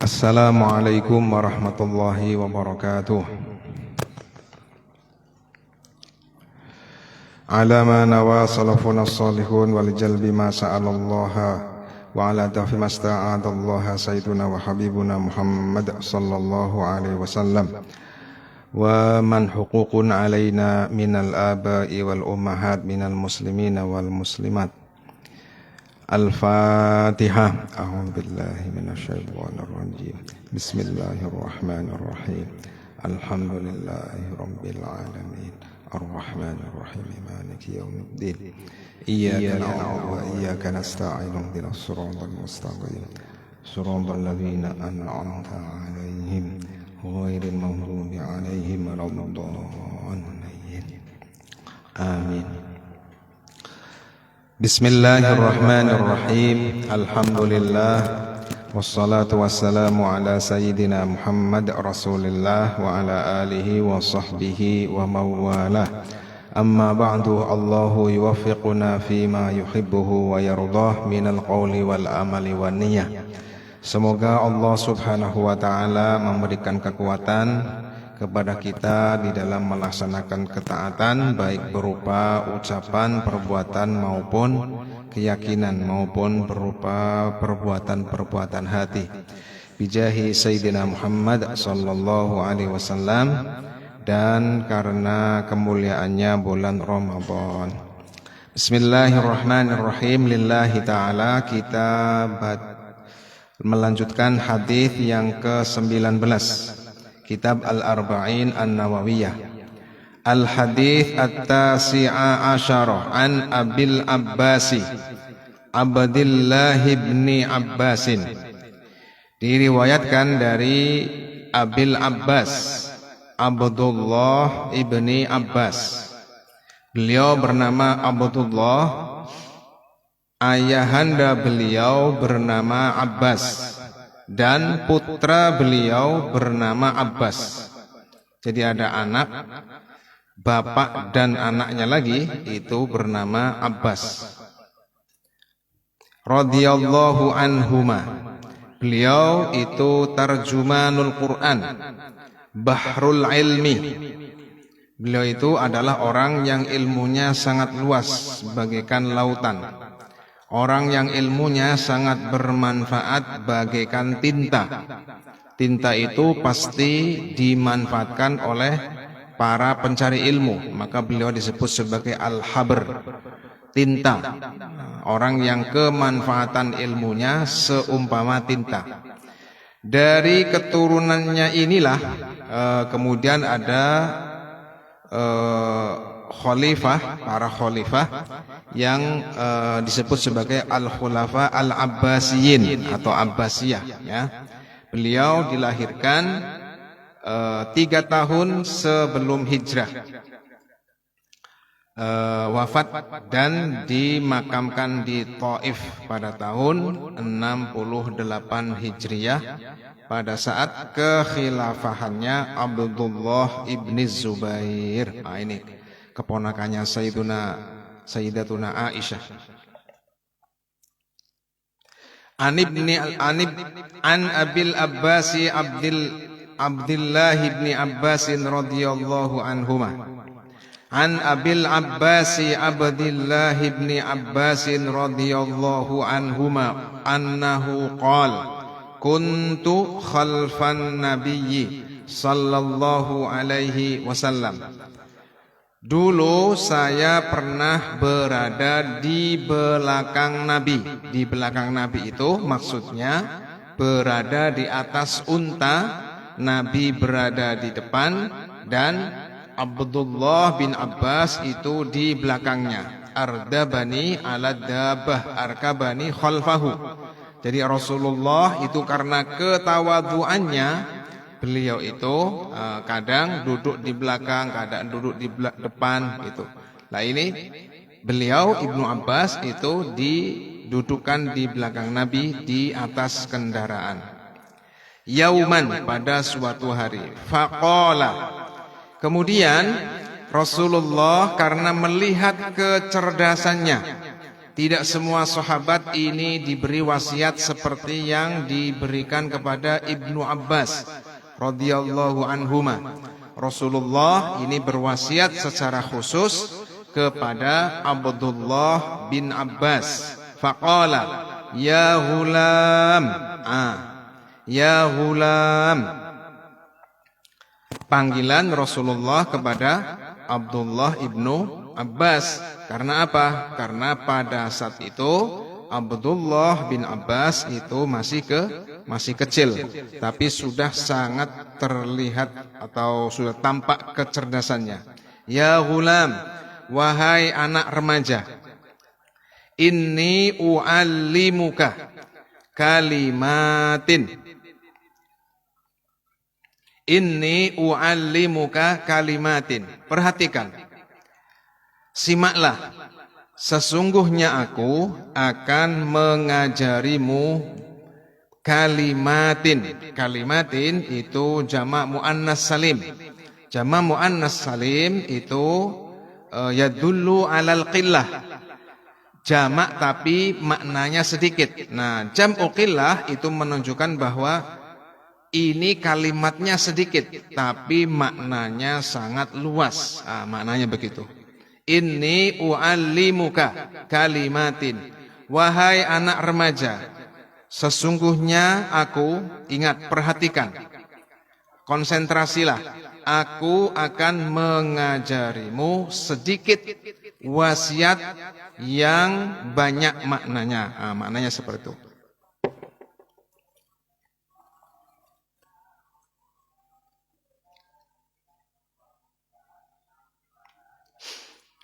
Assalamualaikum warahmatullahi wabarakatuh. Ala ma nawa salafuna salihun wal jalbi ma sa'alallaha wa ala dafi ma sta'adallaha sayyiduna wa habibuna Muhammad sallallahu alaihi wasallam wa man huququn alaina minal aba'i wal ummahat minal muslimina wal muslimat. Al-Fatihah. A'udzu billahi minasyaitonir rajim. Bismillahirrahmanirrahim. Alhamdulillahi rabbil alamin. Ar-Rahmanir Rahim. Maliki yaumiddin. Iyyaka na'budu wa iyyaka nasta'in. Ihdinas siratal mustaqim. Siratal ladzina an'amta 'alaihim ghairil maghdubi 'alaihim waladdallin. Amin. Bismillahirrahmanirrahim. Alhamdulillah wassalatu wassalamu ala sayyidina Muhammad Rasulillah wa ala alihi wa sahbihi wa mawalah. Amma ba'du, Allahu yuwaffiquna fima yuhibbuhu wa yardah minal qawli wal amali wan niyyah. Semoga Allah subhanahu wa ta'ala memberikan kekuatan kepada kita di dalam melaksanakan ketaatan, baik berupa ucapan, perbuatan maupun keyakinan, maupun berupa perbuatan-perbuatan hati. Bijahi Sayyidina Muhammad sallallahu alaihi wasallam, dan karena kemuliaannya bulan Ramadan. Bismillahirrahmanirrahim. Lillahi ta'ala, kita melanjutkan hadis yang ke-19, Kitab Al-Arba'in An-Nawawiyah. Al-Hadith At-Tasi'a Asyarah An Abil Abbasi Abdillah ibni Abbasin. Diriwayatkan dari Abil Abbas, Abdullah ibni Abbas. Beliau bernama Abdullah, ayahanda beliau bernama Abbas, dan putra beliau bernama Abbas. Jadi ada anak, bapak dan anaknya lagi itu bernama Abbas. Radhiyallahu anhuma. Beliau itu tarjumanul Quran, bahrul ilmi. Beliau itu adalah orang yang ilmunya sangat luas bagaikan lautan. Orang yang ilmunya sangat bermanfaat bagaikan tinta. Tinta itu pasti dimanfaatkan oleh para pencari ilmu, maka beliau disebut sebagai al-habr, tinta. Orang yang kemanfaatan ilmunya seumpama tinta. Dari keturunannya inilah kemudian ada khalifah, para khalifah yang disebut sebagai al-khulafa al-abbasiyin atau abbasiyah, ya. Beliau dilahirkan 3 tahun sebelum hijrah, wafat dan dimakamkan di Taif pada tahun 68 Hijriyah pada saat kekhilafahannya Abdullah ibni Zubair. Nah, ini keponakannya Sayyidatuna Aisyah. An Abil Abbasi Abdillah ibni Abbasin radhiyallahu anhuma. An Abil Abbasi Abdillah ibni Abbasin radhiyallahu anhuma annahu qala kuntu khalfan nabiyyi sallallahu alaihi wasallam. Dulu saya pernah berada di belakang Nabi. Di belakang Nabi itu maksudnya berada di atas unta, Nabi berada di depan, dan Abdullah bin Abbas itu di belakangnya. Ardabani ala dabah arkabani khalfahu. Jadi Rasulullah itu karena ketawadhuannya, beliau itu kadang duduk di belakang, kadang duduk di depan gitu. Nah ini beliau Ibnu Abbas itu didudukan di belakang Nabi di atas kendaraan. Yauman, pada suatu hari. Faqala, kemudian Rasulullah karena melihat kecerdasannya, Tidak semua sahabat ini diberi wasiat seperti yang diberikan kepada Ibnu Abbas radhiyallahu anhuma. Rasulullah ini berwasiat secara khusus kepada Abdullah bin Abbas. Faqala, ya ghulam, ya ghulam. Panggilan Rasulullah kepada Abdullah ibnu Abbas. Karena apa? Karena pada saat itu Abdullah bin Abbas itu masih kecil, tapi sudah sangat terlihat atau sudah tampak kecerdasannya. Ya ghulam, wahai anak remaja, inni u'allimuka kalimatin. Inni u'allimuka kalimatin. Perhatikan, simaklah, sesungguhnya aku akan mengajarimu kalimatin. Kalimatin itu jamak muannas salim. Jamak muannas salim itu yadullu alal qillah. Jamak tapi maknanya sedikit. Nah, jam'u qillah itu menunjukkan bahwa ini kalimatnya sedikit tapi maknanya sangat luas. Maknanya begitu. Inni u'allimuka kalimatin. Wahai anak remaja, sesungguhnya aku, ingat, perhatikan, konsentrasilah, aku akan mengajarimu sedikit wasiat yang banyak maknanya. Maknanya seperti itu.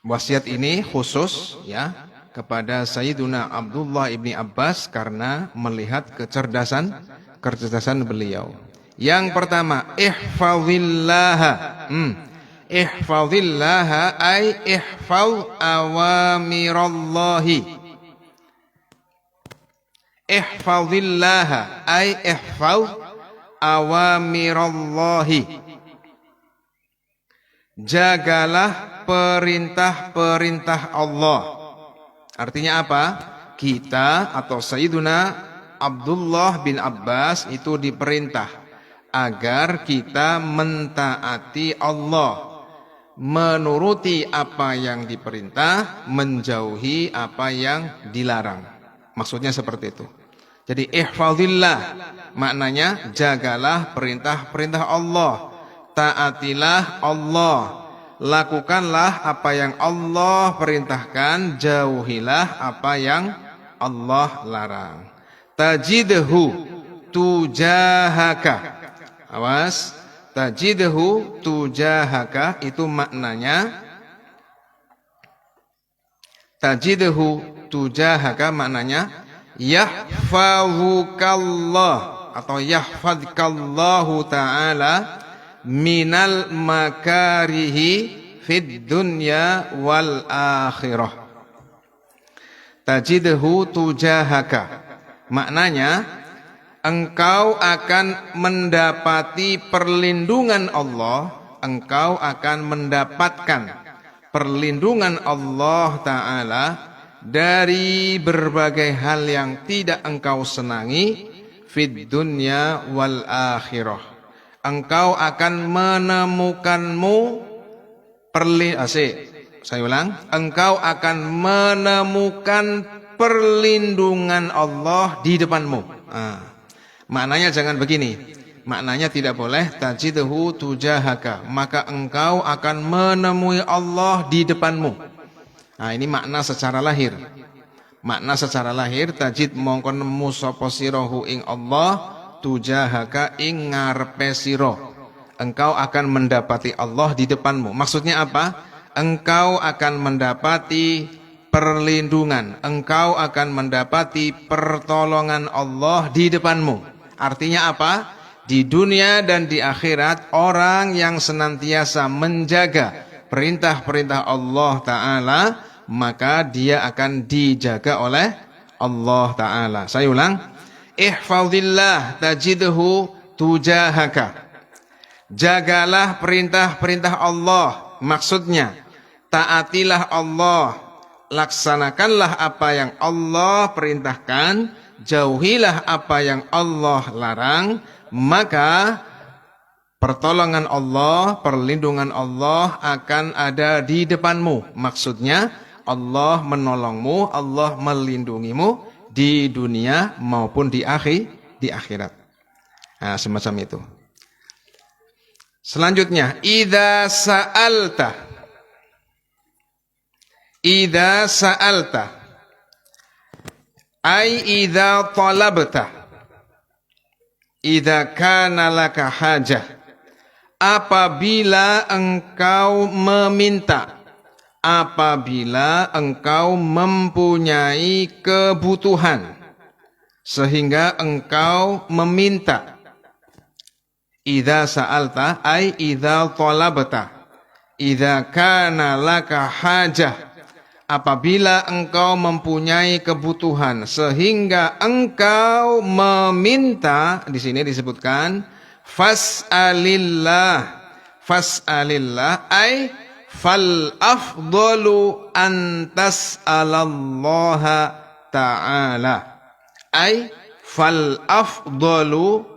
Wasiat ini khusus ya kepada Sayyiduna Abdullah ibni Abbas karena melihat kecerdasan beliau. Yang pertama, ihfazillaha. Ihfazillaha ay ihfaz awamirallahi. Ihfazillaha ay ihfaz awamirallahi. Jagalah perintah-perintah Allah. Artinya apa? Kita atau Sayyiduna Abdullah bin Abbas itu diperintah agar kita mentaati Allah, menuruti apa yang diperintah, menjauhi apa yang dilarang. Maksudnya seperti itu. Jadi ihfazillah maknanya jagalah perintah-perintah Allah. Taatilah Allah, lakukanlah apa yang Allah perintahkan, jauhilah apa yang Allah larang. Tajidhu tujahaka. Awas, tajidhu tujahaka itu maknanya, tajidhu tujahaka maknanya yahfazukallah atau yahfazkallahu ta'ala minal makarihi fid dunya wal akhirah. Tajidhu tujahaka maknanya engkau akan mendapati perlindungan Allah, engkau akan mendapatkan perlindungan Allah Ta'ala dari berbagai hal yang tidak engkau senangi fid dunya wal akhirah. Engkau akan menemukanmu saya ulang, engkau akan menemukan perlindungan Allah di depanmu. Maknanya jangan begini. Maknanya tidak boleh tajidhu tujahaka, maka engkau akan menemui Allah di depanmu. Ini makna secara lahir. Makna secara lahir tajid mongko nemu sapa sirahu ing Allah tujahaka ing ngarepe sira. Engkau akan mendapati Allah di depanmu. Maksudnya apa? Engkau akan mendapati perlindungan, engkau akan mendapati pertolongan Allah di depanmu. Artinya apa? Di dunia dan di akhirat orang yang senantiasa menjaga perintah-perintah Allah Ta'ala, maka dia akan dijaga oleh Allah Ta'ala. Saya ulang, ihfazillah tajidhu tujahaka. Jagalah perintah-perintah Allah. Maksudnya taatilah Allah, laksanakanlah apa yang Allah perintahkan, jauhilah apa yang Allah larang, maka pertolongan Allah, perlindungan Allah akan ada di depanmu. Maksudnya Allah menolongmu, Allah melindungimu di dunia maupun di akhirat. Nah, semacam itu. Selanjutnya, idza sa'alta ay idza talabta, idza kana laka hajah, apabila engkau meminta, apabila engkau mempunyai kebutuhan sehingga engkau meminta. Idza sa'alta ay idza talabta, idza kana laka hajah, apabila engkau mempunyai kebutuhan sehingga engkau meminta. Di sini disebutkan fas'alillah, fas'alillah ay fal afdalu an tas'alallaha ta'ala, ay fal afdalu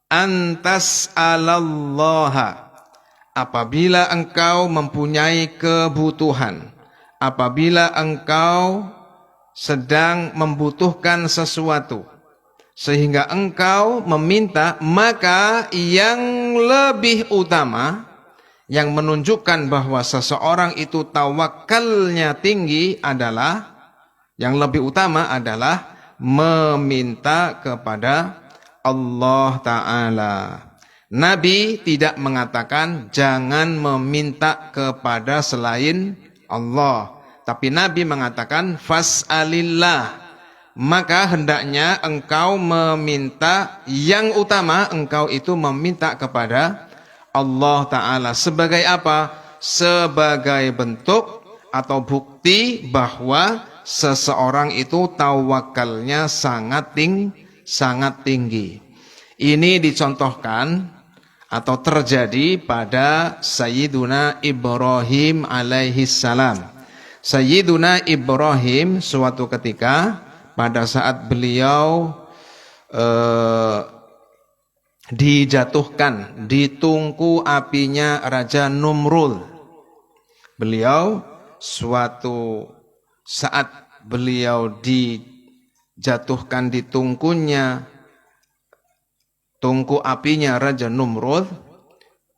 antas alallaha, apabila engkau mempunyai kebutuhan, apabila engkau sedang membutuhkan sesuatu sehingga engkau meminta, maka yang lebih utama, yang menunjukkan bahwa seseorang itu tawakalnya tinggi adalah, yang lebih utama adalah meminta kepada Allah Ta'ala. Nabi tidak mengatakan jangan meminta kepada selain Allah, tapi Nabi mengatakan fas'alillah, maka hendaknya engkau meminta, yang utama engkau itu meminta kepada Allah Ta'ala. Sebagai apa? Sebagai bentuk atau bukti bahwa seseorang itu tawakalnya sangat tinggi. Ini dicontohkan atau terjadi pada Sayyiduna Ibrahim alaihi salam. Sayyiduna Ibrahim suatu ketika pada saat beliau dijatuhkan di tungku apinya Raja Numrud. Beliau suatu saat beliau dijatuhkan di tungku apinya Raja Numrud,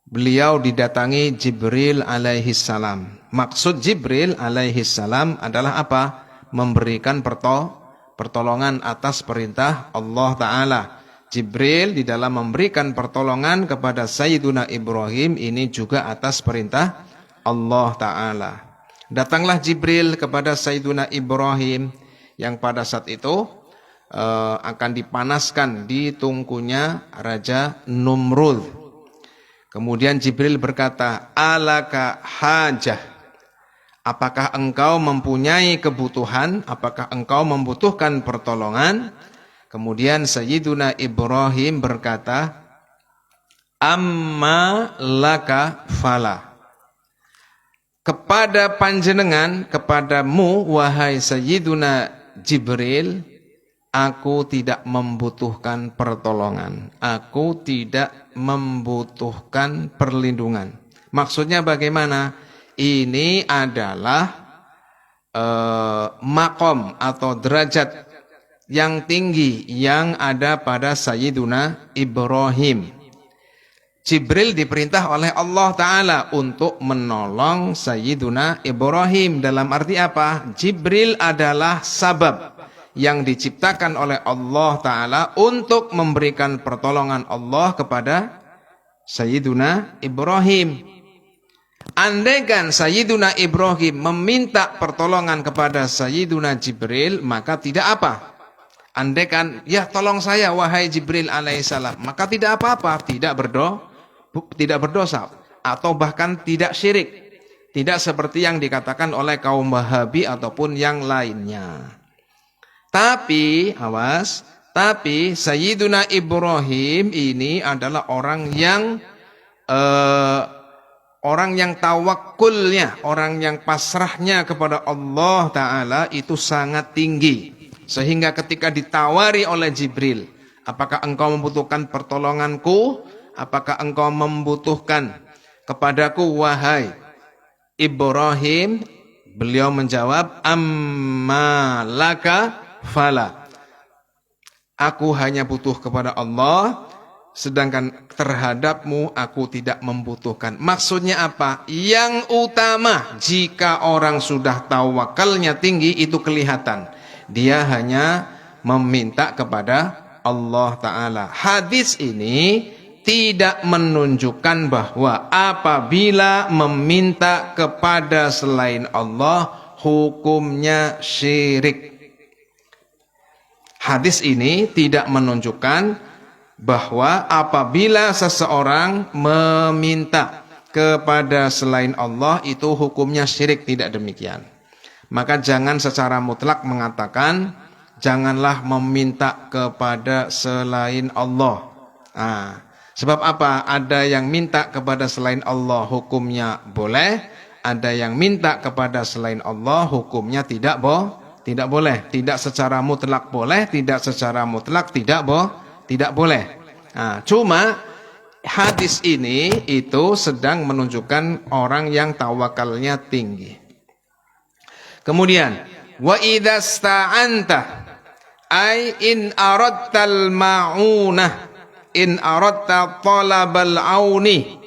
beliau didatangi Jibril alaihi salam. Maksud Jibril alaihi salam adalah apa? Memberikan pertolongan atas perintah Allah Ta'ala. Jibril di dalam memberikan pertolongan kepada Sayyiduna Ibrahim ini juga atas perintah Allah Ta'ala. Datanglah Jibril kepada Sayyiduna Ibrahim yang pada saat itu akan dipanaskan di tungkunya Raja Numrud. Kemudian Jibril berkata, alaka hajah, apakah engkau mempunyai kebutuhan, apakah engkau membutuhkan pertolongan? Kemudian Sayyiduna Ibrahim berkata, amma laka fala, kepada panjenengan, kepadamu wahai Sayyiduna Jibril, aku tidak membutuhkan pertolongan, aku tidak membutuhkan perlindungan. Maksudnya bagaimana? Ini adalah makom atau derajat yang tinggi yang ada pada Sayyiduna Ibrahim. Jibril diperintah oleh Allah Ta'ala untuk menolong Sayyiduna Ibrahim. Dalam arti apa? Jibril adalah sabab yang diciptakan oleh Allah Ta'ala untuk memberikan pertolongan Allah kepada Sayyiduna Ibrahim. Andaikan Sayyiduna Ibrahim meminta pertolongan kepada Sayyiduna Jibril, maka tidak apa. Andaikan, ya tolong saya wahai Jibril alaihissalam, maka tidak apa-apa, tidak berdosa, atau bahkan tidak syirik. Tidak seperti yang dikatakan oleh kaum Wahabi ataupun yang lainnya. Tapi, awas, tapi Sayyiduna Ibrahim ini adalah orang yang Orang yang tawakulnya, orang yang pasrahnya kepada Allah Ta'ala itu sangat tinggi. Sehingga ketika ditawari oleh Jibril, apakah engkau membutuhkan pertolonganku? Apakah engkau membutuhkan kepadaku, wahai Ibrahim? Beliau menjawab, amma laka fala. Aku hanya butuh kepada Allah, sedangkan terhadapmu aku tidak membutuhkan. Maksudnya apa? Yang utama, jika orang sudah tawakalnya tinggi, itu kelihatan. Dia hanya meminta kepada Allah Ta'ala. Hadis ini tidak menunjukkan bahwa apabila meminta kepada selain Allah, hukumnya syirik. Hadis ini tidak menunjukkan bahwa apabila seseorang meminta kepada selain Allah itu hukumnya syirik, tidak demikian. Maka jangan secara mutlak mengatakan janganlah meminta kepada selain Allah. Sebab apa? Ada yang minta kepada selain Allah hukumnya boleh, ada yang minta kepada selain Allah hukumnya tidak boleh. Tidak secara mutlak boleh, tidak secara mutlak tidak boleh. Cuma hadis ini itu sedang menunjukkan orang yang tawakalnya tinggi. Kemudian, wa idasta'anta ay in aradtal ma'unah, in aradta talabal auni.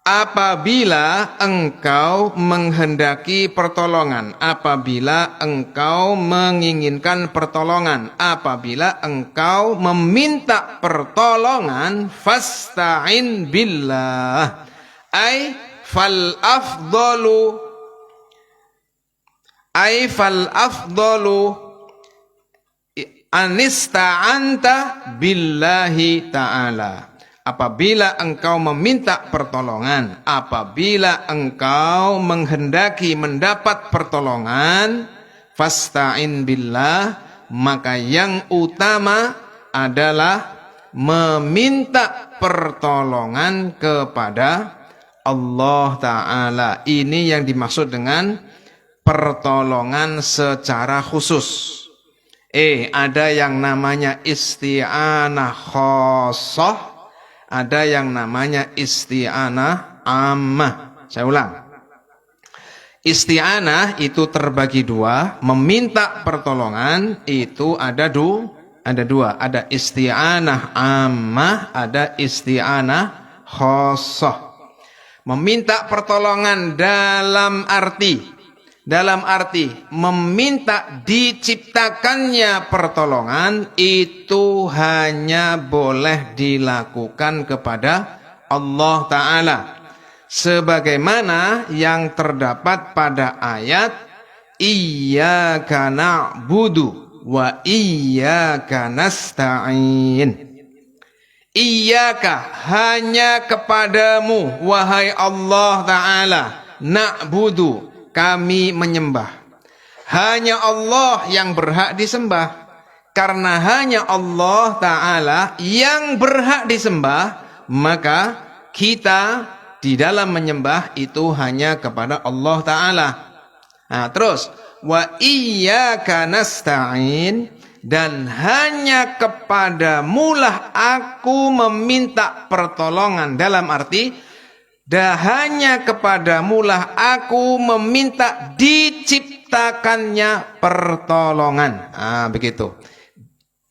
Apabila engkau menghendaki pertolongan, apabila engkau menginginkan pertolongan, apabila engkau meminta pertolongan, fasta'in billah. Ay fal afdalu anista'anta billahi ta'ala. Apabila engkau meminta pertolongan, apabila engkau menghendaki mendapat pertolongan, fasta'in billah, maka yang utama adalah meminta pertolongan kepada Allah Ta'ala. Ini yang dimaksud dengan pertolongan secara khusus. Ada yang namanya isti'anah khosoh, ada yang namanya isti'anah ammah. Saya ulang. Isti'anah itu terbagi dua. Meminta pertolongan itu ada dua. Ada isti'anah ammah, ada isti'anah khosoh. Meminta pertolongan dalam arti meminta diciptakannya pertolongan itu hanya boleh dilakukan kepada Allah Ta'ala, sebagaimana yang terdapat pada ayat iyyaka na'budu wa iyyaka nasta'in. Iyyaka, hanya kepadamu wahai Allah Ta'ala, na'budu, kami menyembah. Hanya Allah yang berhak disembah. Karena hanya Allah Ta'ala yang berhak disembah, maka kita di dalam menyembah itu hanya kepada Allah Ta'ala. Terus wa iyyaka nasta'in, dan hanya kepadamulah aku meminta pertolongan, dalam arti hanya kepadamulah aku meminta diciptakannya pertolongan. Begitu.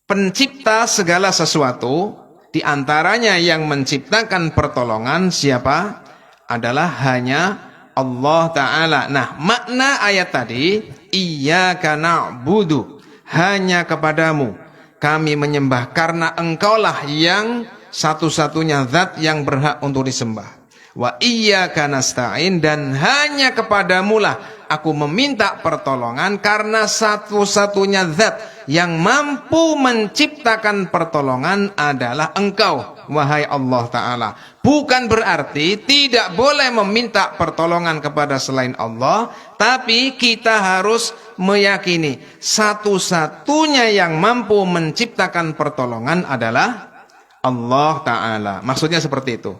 Pencipta segala sesuatu, di antaranya yang menciptakan pertolongan siapa? Adalah hanya Allah Ta'ala. Nah, makna ayat tadi, iyyaka na'budu, hanya kepadamu kami menyembah, karena engkaulah yang satu-satunya zat yang berhak untuk disembah. Wa iyyaka nasta'in, dan hanya kepadamulah aku meminta pertolongan, karena satu-satunya zat yang mampu menciptakan pertolongan adalah engkau wahai Allah Ta'ala. Bukan berarti tidak boleh meminta pertolongan kepada selain Allah, tapi kita harus meyakini satu-satunya yang mampu menciptakan pertolongan adalah Allah Ta'ala. Maksudnya seperti itu.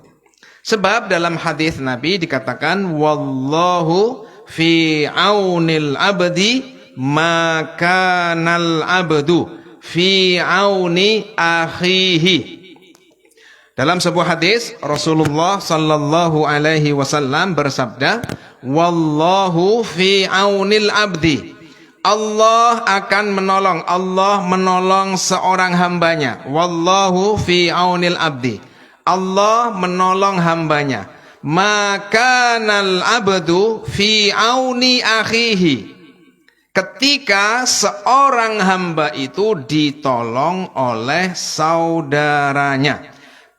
Sebab dalam hadis Nabi dikatakan wallahu fi aunil abdi makanal abdu fi auni akhihi. Dalam sebuah hadis Rasulullah sallallahu alaihi wasallam bersabda, wallahu fi aunil abdi. Allah akan menolong, Allah menolong seorang hambanya. Wallahu fi aunil abdi. Allah menolong hambanya. Makanal abdu fi auni akhihi. Ketika seorang hamba itu ditolong oleh saudaranya.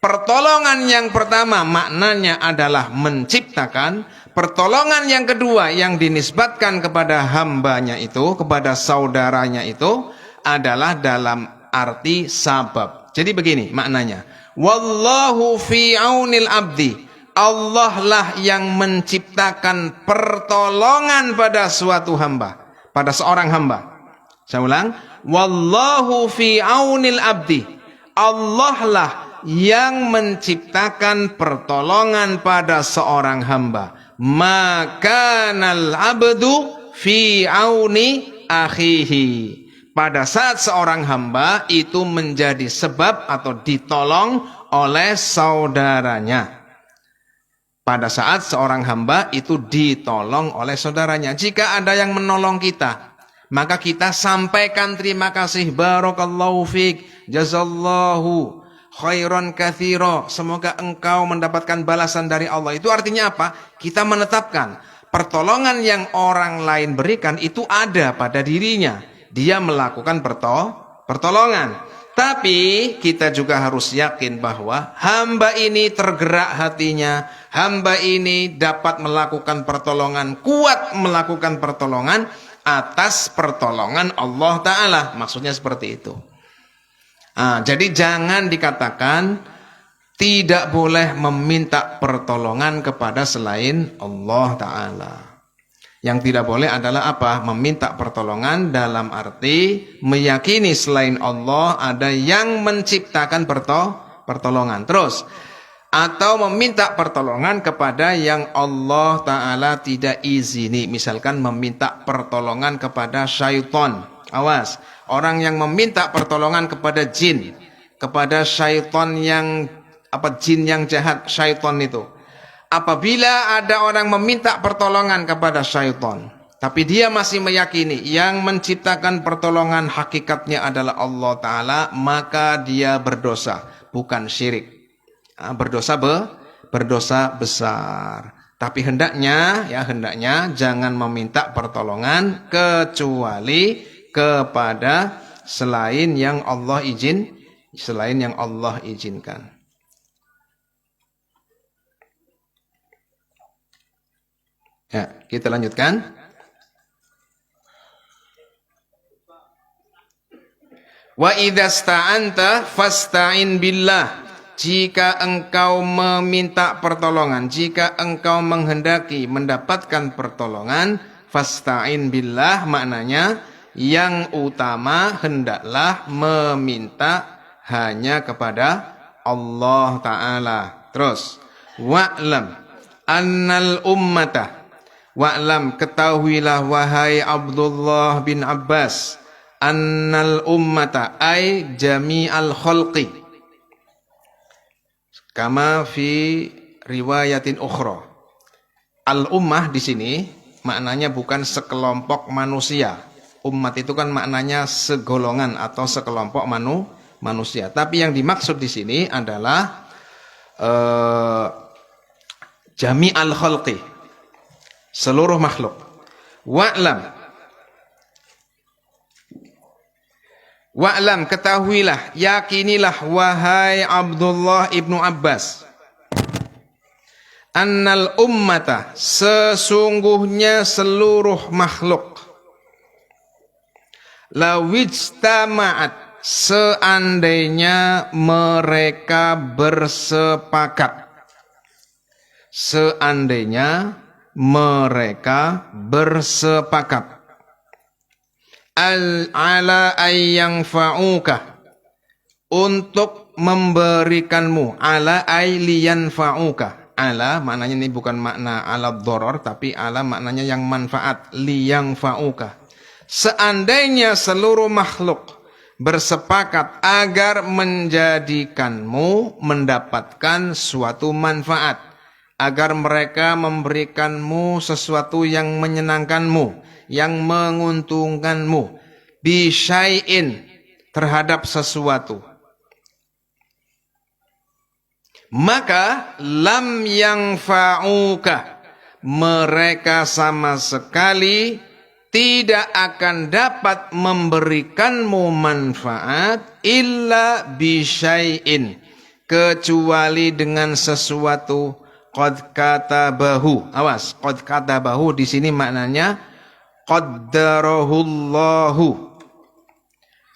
Pertolongan yang pertama maknanya adalah menciptakan. Pertolongan yang kedua yang dinisbatkan kepada hambanya itu, kepada saudaranya itu adalah dalam arti sabab. Jadi begini maknanya. Wallahu fi aunil abdi. Allah lah yang menciptakan pertolongan pada suatu hamba, pada seorang hamba. Saya ulang. Wallahu fi aunil abdi. Allah lah yang menciptakan pertolongan pada seorang hamba. Makanal abdu fi auni akhihi. Pada saat seorang hamba itu menjadi sebab atau ditolong oleh saudaranya. Pada saat seorang hamba itu ditolong oleh saudaranya. Jika ada yang menolong kita, maka kita sampaikan terima kasih. Barakallahu fiik, jazallahu khairan katsira, semoga engkau mendapatkan balasan dari Allah. Itu artinya apa? Kita menetapkan pertolongan yang orang lain berikan itu ada pada dirinya. Dia melakukan pertolongan. Tapi kita juga harus yakin bahwa hamba ini tergerak hatinya, hamba ini dapat melakukan pertolongan, kuat melakukan pertolongan atas pertolongan Allah Ta'ala. Maksudnya seperti itu. Jadi jangan dikatakan tidak boleh meminta pertolongan kepada selain Allah Ta'ala. Yang tidak boleh adalah apa? Meminta pertolongan dalam arti meyakini selain Allah ada yang menciptakan pertolongan. Terus, atau meminta pertolongan kepada yang Allah Ta'ala tidak izini. Misalkan meminta pertolongan kepada syaitan. Awas, orang yang meminta pertolongan kepada jin, kepada syaitan yang jin yang jahat, syaitan itu. Apabila ada orang meminta pertolongan kepada syaitan, tapi dia masih meyakini yang menciptakan pertolongan hakikatnya adalah Allah Ta'ala, maka dia berdosa, bukan syirik. Berdosa besar. Tapi hendaknya jangan meminta pertolongan kecuali kepada selain yang Allah izinkan. Ya, kita lanjutkan. Wa idzasta'anta fasta'in billah. Jika engkau meminta pertolongan, jika engkau menghendaki mendapatkan pertolongan, fasta'in billah maknanya yang utama hendaklah meminta hanya kepada Allah Ta'ala. Terus, wa'lam annal ummata. Wa'lam, ketahuilah wahai Abdullah bin Abbas, annal ummata ay jami'al khalqi. Kama fi riwayatin ukhra. Al-ummah di sini maknanya bukan sekelompok manusia. Umat itu kan maknanya segolongan atau sekelompok manusia. Tapi yang dimaksud di sini adalah jami'al khalqi, seluruh makhluk. Wa'lam, ketahuilah, yakinilah wahai Abdullah ibnu Abbas, annal ummata, sesungguhnya seluruh makhluk, lawijtama'at, seandainya mereka bersepakat, ala ayyang fa'uka, untuk memberikanmu, ala ayliyan fa'uka, ala, maknanya ini bukan makna ala doror, tapi ala maknanya yang manfaat, liyang fa'uka. Seandainya seluruh makhluk bersepakat agar menjadikanmu mendapatkan suatu manfaat, agar mereka memberikanmu sesuatu yang menyenangkanmu, yang menguntungkanmu, bisyai'in, terhadap sesuatu, maka lam yang fa'uka, mereka sama sekali tidak akan dapat memberikanmu manfaat illa bisyai'in, kecuali dengan sesuatu qad katabahu. Awas, qad katabahu di sini maknanya qaddarahullahu.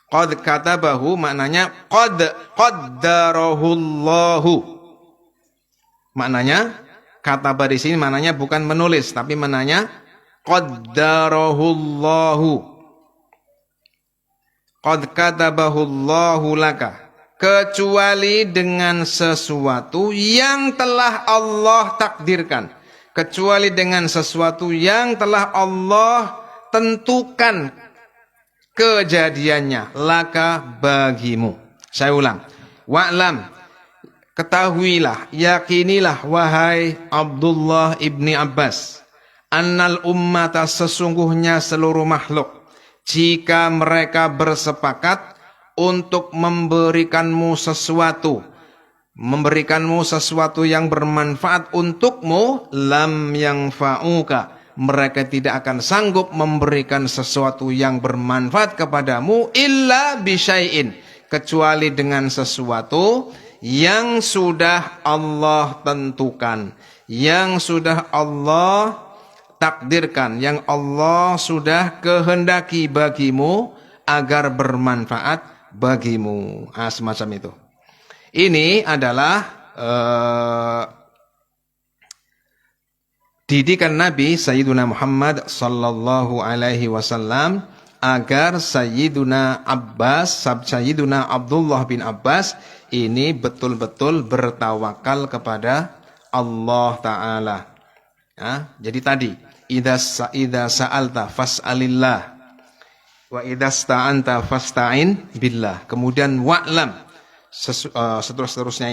Qad katabahu maknanya qaddarahullahu. Maknanya kataba di sini maknanya bukan menulis, tapi maknanya qaddarahullahu. Qad katabahullahu laka, kecuali dengan sesuatu yang telah Allah takdirkan, kecuali dengan sesuatu yang telah Allah tentukan kejadiannya, laka, bagimu. Saya ulang, wa'lam, ketahuilah, yakinilah wahai Abdullah ibni Abbas, annal ummata, sesungguhnya seluruh makhluk, jika mereka bersepakat untuk memberikanmu sesuatu yang bermanfaat untukmu, lam yang fa'uka, mereka tidak akan sanggup memberikan sesuatu yang bermanfaat kepadamu illa bisyai'in, kecuali dengan sesuatu yang sudah Allah tentukan, yang sudah Allah takdirkan, yang Allah sudah kehendaki bagimu agar bermanfaat bagimu. Semacam itu. Ini adalah didikan Nabi Sayyiduna Muhammad sallallahu alaihi wasallam agar Sayyiduna Abdullah bin Abbas ini betul-betul bertawakal kepada Allah Ta'ala. Jadi tadi, idza sa'alta fas'alillah wa idza sta'anta fasta'in billah. Kemudian wa'lam, seterusnya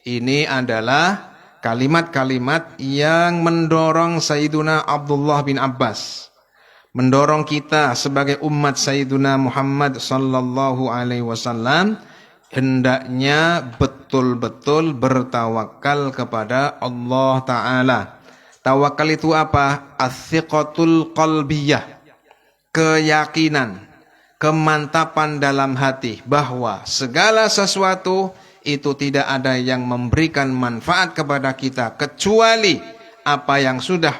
ini adalah kalimat-kalimat yang mendorong Sayyiduna Abdullah bin Abbas, mendorong kita sebagai umat Sayyiduna Muhammad sallallahu alaihi wasallam hendaknya betul-betul bertawakal kepada Allah Ta'ala. Tawakal itu apa? As-siqatul qalbiyah, keyakinan, kemantapan dalam hati bahwa segala sesuatu itu tidak ada yang memberikan manfaat kepada kita kecuali apa yang sudah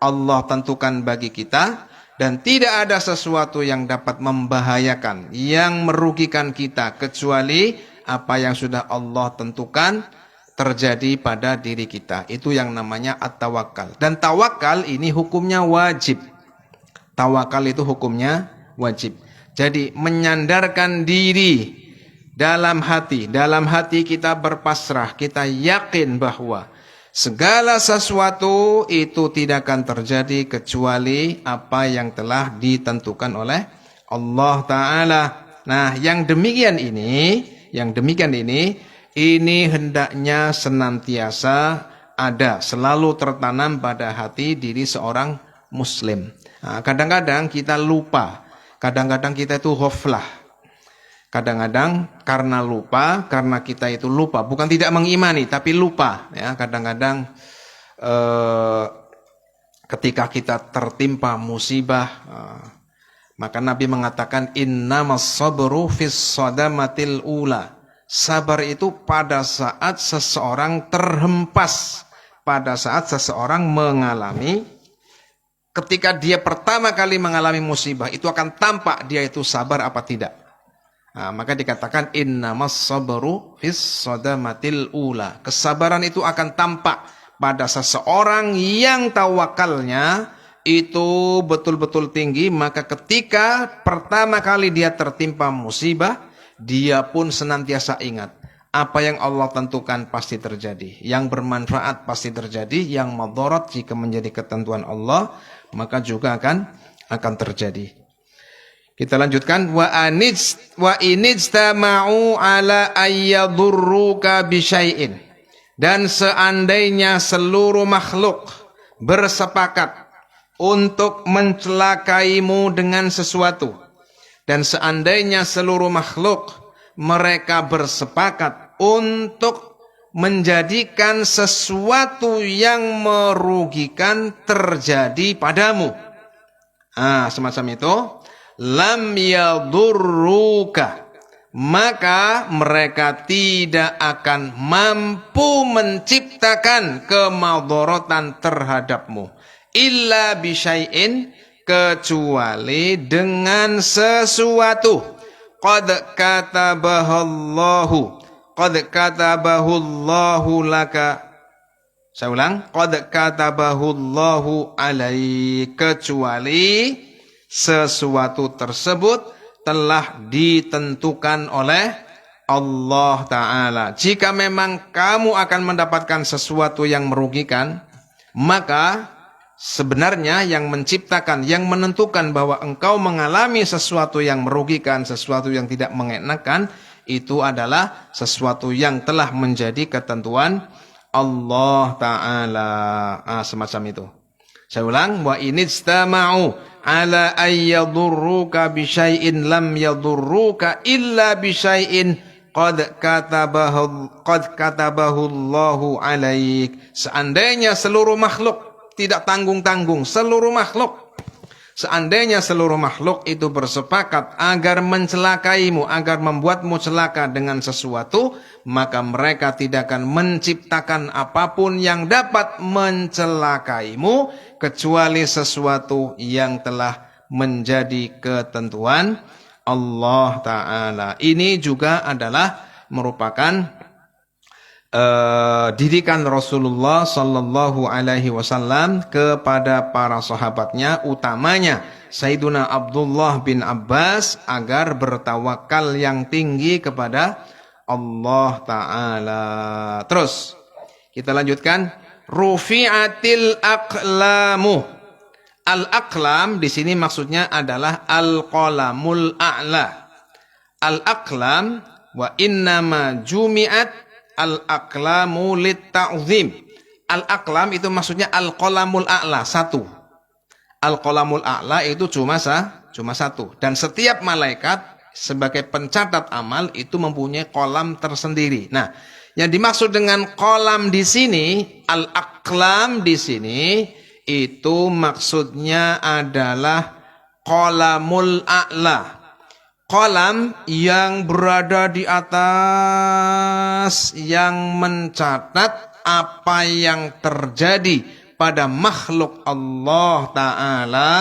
Allah tentukan bagi kita, dan tidak ada sesuatu yang dapat membahayakan, yang merugikan kita kecuali apa yang sudah Allah tentukan terjadi pada diri kita. Itu yang namanya at-tawakal. Dan tawakal ini hukumnya wajib. Tawakal itu hukumnya wajib. Jadi menyandarkan diri dalam hati kita berpasrah, kita yakin bahwa segala sesuatu itu tidak akan terjadi kecuali apa yang telah ditentukan oleh Allah Ta'ala. Nah, yang demikian ini hendaknya senantiasa ada, selalu tertanam pada hati diri seorang muslim. Nah, kadang-kadang kita lupa, kadang-kadang kita itu ghaflah. Kadang-kadang karena kita itu lupa, bukan tidak mengimani, tapi lupa. Ya, kadang-kadang ketika kita tertimpa musibah, maka Nabi mengatakan innamas sabru fis sadamatil ula. Sabar itu pada saat seseorang terhempas, pada saat seseorang mengalami, ketika dia pertama kali mengalami musibah, itu akan tampak dia itu sabar apa tidak. Nah, maka dikatakan innamas sabru fis sadamatil ula. Kesabaran itu akan tampak pada seseorang yang tawakalnya itu betul-betul tinggi, maka ketika pertama kali dia tertimpa musibah, dia pun senantiasa ingat Apa yang Allah tentukan pasti terjadi. Yang bermanfaat pasti terjadi. Yang madharat jika menjadi ketentuan Allah, maka juga akan terjadi. Kita lanjutkan. Wa inijtama'u ala ayyadurruka bisyai'in. Dan seandainya seluruh makhluk bersepakat untuk mencelakaimu dengan sesuatu. Dan seandainya seluruh makhluk mereka bersepakat untuk menjadikan sesuatu yang merugikan terjadi padamu. Semacam itu. Lam yadurruka. Maka mereka tidak akan mampu menciptakan kemadharatan terhadapmu. Illa bisyai'in, kecuali dengan sesuatu. Qad katabahallahu laka. Saya ulang. Qad katabahullahu alaik. Kecuali sesuatu tersebut telah ditentukan oleh Allah Ta'ala. Jika memang kamu akan mendapatkan sesuatu yang merugikan, maka sebenarnya yang menciptakan, yang menentukan bahwa engkau mengalami sesuatu yang merugikan, sesuatu yang tidak mengenakan, itu adalah sesuatu yang telah menjadi ketentuan Allah Ta'ala. Semacam itu. Saya ulang. Wa inijtama'u ala ayyadurruka bisyai'in lam yadurruka illa bisyai'in qad katabahu Allahu alaik. Seandainya seluruh makhluk, tidak tanggung-tanggung, seluruh makhluk, seandainya seluruh makhluk itu bersepakat agar mencelakaimu, agar membuatmu celaka dengan sesuatu, maka mereka tidak akan menciptakan apapun yang dapat mencelakaimu, kecuali sesuatu yang telah menjadi ketentuan Allah Ta'ala. Ini juga adalah merupakan didikan Rasulullah Sallallahu Alaihi Wasallam kepada para sahabatnya, utamanya Sayyiduna Abdullah bin Abbas, agar bertawakal yang tinggi kepada Allah Ta'ala. Terus kita lanjutkan. Rufi'atil aqlamu. Al-aqlam di sini maksudnya adalah al-qalamul a'la. Al-aqlam wa innama jumi'at al-aqlamu lit-ta'zim. Al-aqlam itu maksudnya al-qalamul a'la, satu. Al-qalamul a'la itu cuma satu. Dan setiap malaikat sebagai pencatat amal itu mempunyai kolam tersendiri. Nah, yang dimaksud dengan kolam di sini, al-aqlam di sini, itu maksudnya adalah qalamul a'la. Kolam yang berada di atas, yang mencatat apa yang terjadi pada makhluk Allah Ta'ala.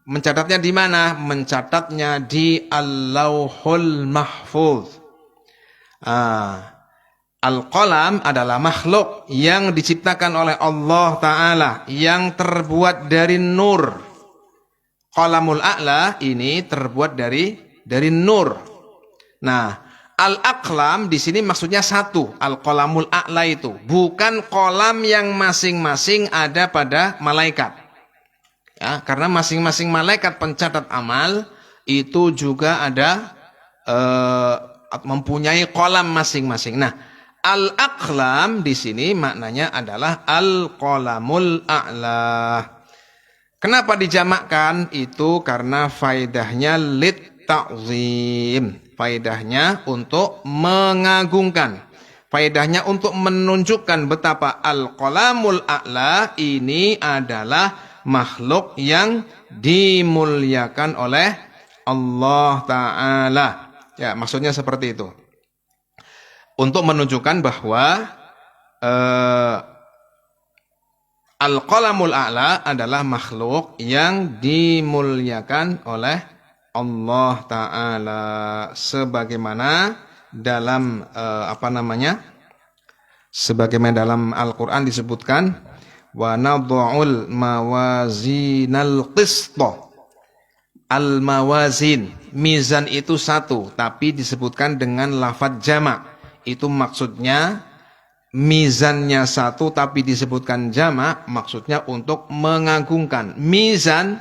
Mencatatnya di mana? Mencatatnya di Al-Lauhul Mahfuz. Al-Qalam adalah makhluk yang diciptakan oleh Allah Ta'ala, yang terbuat dari nur. Qalamul A'la ini terbuat dari nur. Nah, Al-Aqlam di sini maksudnya satu. Al-Qalamul A'la itu bukan kolam yang masing-masing ada pada malaikat. Ya, karena masing-masing malaikat pencatat amal itu juga ada mempunyai kolam masing-masing. Nah, al-aqlam di sini maknanya adalah al-qalamul a'la. Kenapa dijamakkan? Itu karena faedahnya lit ta'zim. Faedahnya untuk mengagungkan. Faedahnya untuk menunjukkan betapa al-qalamul a'la ini adalah makhluk yang dimuliakan oleh Allah Ta'ala. Ya, maksudnya seperti itu. Untuk menunjukkan bahwa Al-Qalamul A'la adalah makhluk yang dimuliakan oleh Allah Ta'ala. Sebagaimana dalam sebagaimana dalam Al-Quran disebutkan, wa nad'ul mawazinal qista. Al-mawazin, mizan itu satu, tapi disebutkan dengan lafadz jamak. Itu maksudnya mizannya satu, tapi disebutkan jamak, maksudnya untuk mengagungkan. Mizan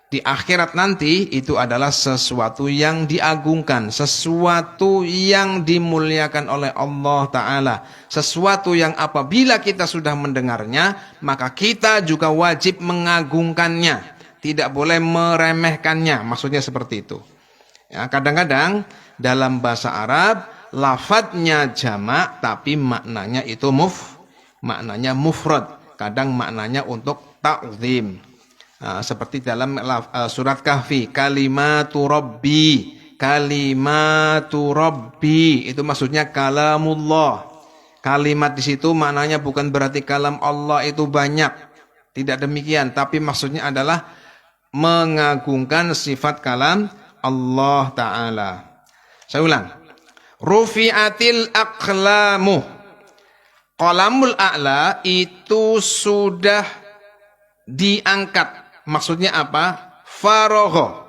di akhirat nanti itu adalah sesuatu yang diagungkan, sesuatu yang dimuliakan oleh Allah Ta'ala, sesuatu yang apabila kita sudah mendengarnya, maka kita juga wajib mengagungkannya. Tidak boleh meremehkannya, maksudnya seperti itu. Ya, kadang-kadang dalam bahasa Arab lafadznya jamak tapi maknanya itu maknanya mufrad. Kadang maknanya untuk ta'zim. Nah, seperti dalam surat Kahfi, kalimatu rabbi, kalimatu rabbi itu maksudnya kalamullah. Kalimat di situ maknanya bukan berarti kalam Allah itu banyak. Tidak demikian, tapi maksudnya adalah mengagungkan sifat kalam Allah Ta'ala. Saya ulang. Rufi'atil aqlamu. Qalamul a'la itu sudah diangkat. Maksudnya apa? Faragha.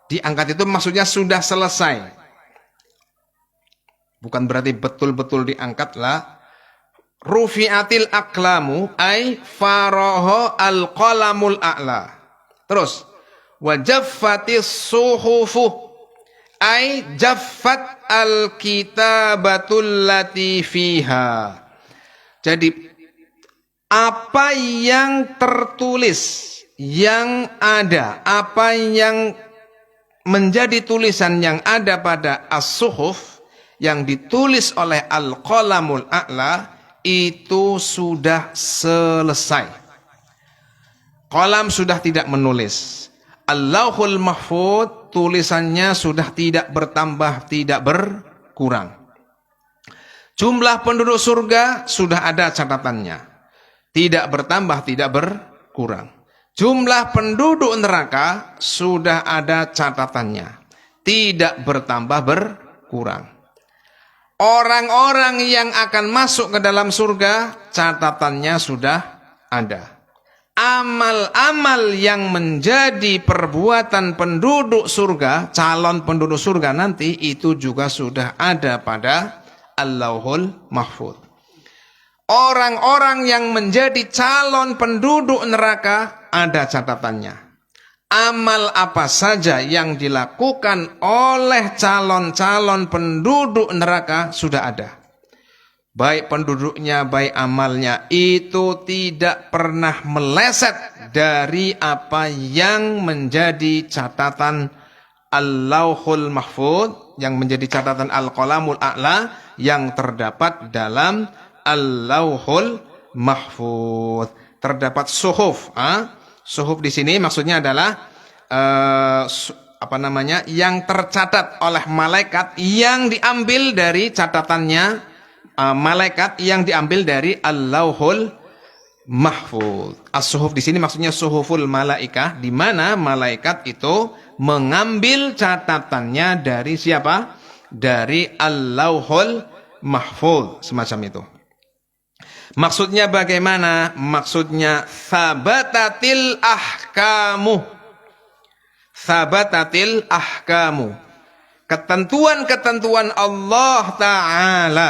Diangkat itu maksudnya sudah selesai. Bukan berarti betul-betul diangkat lah. Rufi'atil aqlamu ay faragha al-qalamul a'la. Terus wajaffatis suhufu ay jaffat al-kitabatul lati fiha. Jadi apa yang tertulis, yang ada, apa yang menjadi tulisan yang ada pada as-suhuf yang ditulis oleh al-qalamul a'la itu sudah selesai. Qalam sudah tidak menulis. Al-lauhul mahfuz tulisannya sudah tidak bertambah, tidak berkurang. Jumlah penduduk surga sudah ada catatannya. Tidak bertambah, tidak berkurang. Jumlah penduduk neraka sudah ada catatannya. Tidak bertambah, berkurang. Orang-orang yang akan masuk ke dalam surga, catatannya sudah ada. Amal-amal yang menjadi perbuatan penduduk surga, calon penduduk surga nanti, itu juga sudah ada pada Al-Lauhul Mahfuz. Orang-orang yang menjadi calon penduduk neraka, ada catatannya. Amal apa saja yang dilakukan oleh calon-calon penduduk neraka sudah ada. Baik penduduknya, baik amalnya, itu tidak pernah meleset dari apa yang menjadi catatan Al-Lauhul Mahfuz, yang menjadi catatan Al-Qalamul A'la yang terdapat dalam Al-Lauhul Mahfuz. Terdapat suhuf. Suhuf di sini maksudnya adalah yang tercatat oleh malaikat yang diambil dari catatannya malaikat yang diambil dari Al-Lauhul Mahfuz. As-suhuf di sini maksudnya suhuful malaikah, di mana malaikat itu mengambil catatannya dari siapa? Dari Al-Lauhul Mahfuz, semacam itu. Maksudnya bagaimana? Maksudnya sabatatil ahkamu. Sabatatil ahkamu. Ketentuan-ketentuan Allah Ta'ala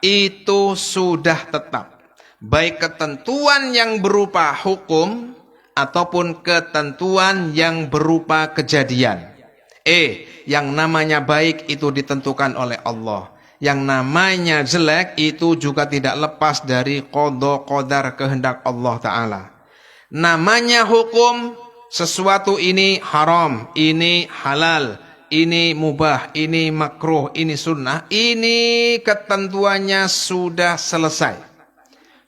itu sudah tetap. Baik ketentuan yang berupa hukum ataupun ketentuan yang berupa kejadian. Yang namanya baik itu ditentukan oleh Allah. Yang namanya jelek itu juga tidak lepas dari qada qadar kehendak Allah Ta'ala. Namanya hukum, sesuatu ini haram, ini halal, ini mubah, ini makruh, ini sunnah. Ini ketentuannya sudah selesai.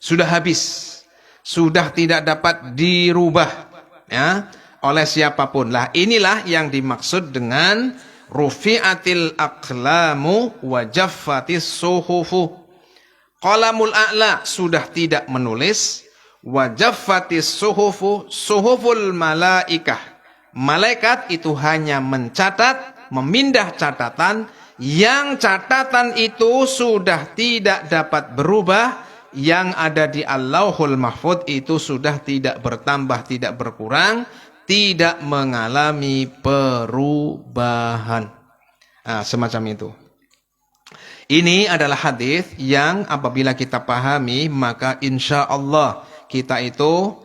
Sudah habis. Sudah tidak dapat dirubah ya, oleh siapapun. Lah inilah yang dimaksud dengan rufi'atil aqlamu wa jaffatis suhufu. Qalamul a'la sudah tidak menulis, wa jaffatis suhufu, suhuful malaikah. Malaikat itu hanya mencatat, memindah catatan, yang catatan itu sudah tidak dapat berubah, yang ada di Al-Lauhul Mahfuz itu sudah tidak bertambah, tidak berkurang. tidak mengalami perubahan. Nah, semacam itu. Ini adalah hadis yang apabila kita pahami, maka insya Allah kita itu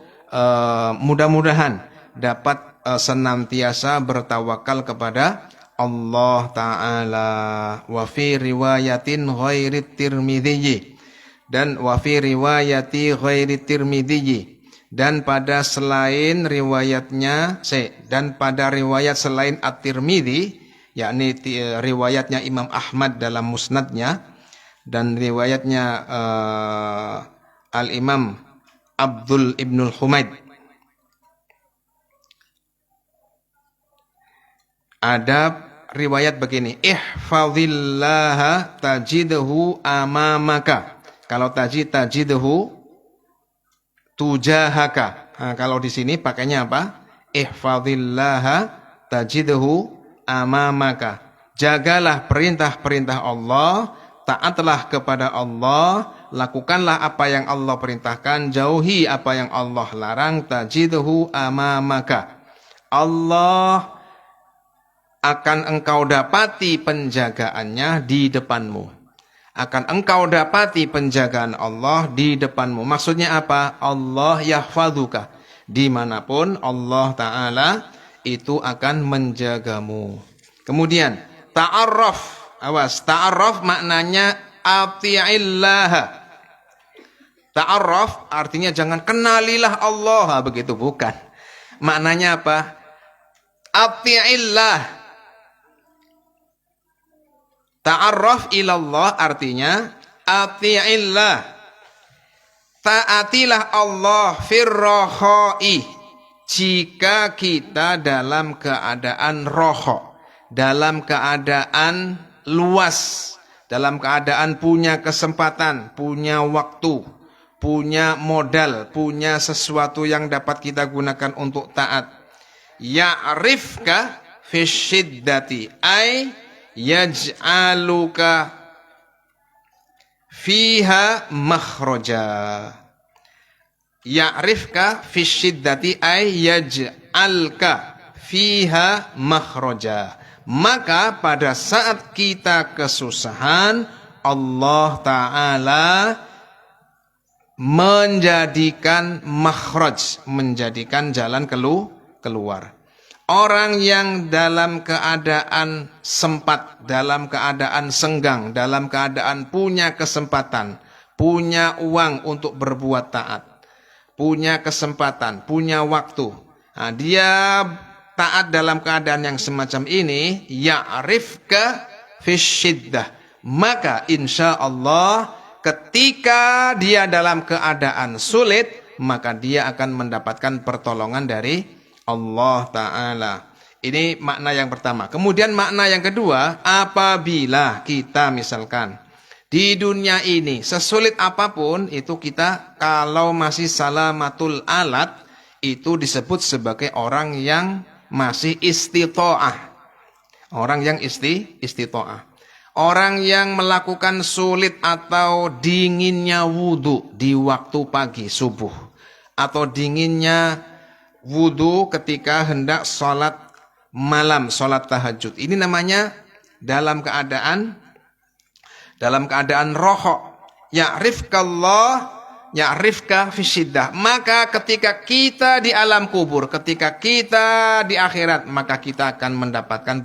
mudah-mudahan dapat senantiasa bertawakal kepada Allah Ta'ala. Wa fi riwayatin ghairi Tirmidzi, dan wa fi riwayati ghairi Tirmidzi, dan pada selain riwayatnya dan pada riwayat selain At-Tirmidzi, yakni riwayatnya Imam Ahmad dalam musnadnya, dan riwayatnya Al-Imam Abdul Ibnul Humaid. Ada riwayat begini, ihfazillaha tajidhu amamaka. Kalau tajidhu tujahaka. Nah, kalau di sini pakainya apa? Ihfazillaha tajidhu amamaka. Jagalah perintah-perintah Allah, taatlah kepada Allah, lakukanlah apa yang Allah perintahkan, jauhi apa yang Allah larang, tajidhu amamaka. Allah akan engkau dapati penjagaannya di depanmu. Akan engkau dapati penjagaan Allah di depanmu. Maksudnya apa? Allah yahfaduka. Dimanapun Allah Ta'ala itu akan menjagamu. Kemudian ta'arraf. Awas, ta'arraf maknanya ati'illaha. Ta'arraf artinya jangan kenalilah Allah, begitu bukan. Maknanya apa? Ati'illah. Ta'arraf ilallah artinya ati'illah. Taatilah Allah firrohoi, jika kita dalam keadaan roho, dalam keadaan luas, dalam keadaan punya kesempatan, punya waktu, punya modal, punya sesuatu yang dapat kita gunakan untuk taat. Ya'rifka fisyiddati ay yaj'aluka fiha makhraja. Ya'rifka fisyiddati ay yaj'alka fiha makhraja. Maka pada saat kita kesusahan, Allah Ta'ala menjadikan makhraj, menjadikan jalan keluar. Orang yang dalam keadaan sempat, dalam keadaan senggang, dalam keadaan punya kesempatan, punya uang untuk berbuat taat, punya kesempatan, punya waktu, nah, dia taat dalam keadaan yang semacam ini, ya'rifka fisyiddah, maka insya Allah ketika dia dalam keadaan sulit, maka dia akan mendapatkan pertolongan dari Allah Ta'ala. Ini makna yang pertama. Kemudian makna yang kedua, apabila kita misalkan di dunia ini sesulit apapun, itu kita kalau masih salamatul alat, itu disebut sebagai orang yang masih istita'ah. Orang yang istita'ah. Orang yang melakukan sulit atau dinginnya wudu di waktu pagi subuh, atau dinginnya wudu ketika hendak sholat malam, sholat tahajud. Ini namanya dalam keadaan roho. Ya'rifkallah, ya'rifka fisyiddah. Maka ketika kita di alam kubur, ketika kita di akhirat, maka kita akan mendapatkan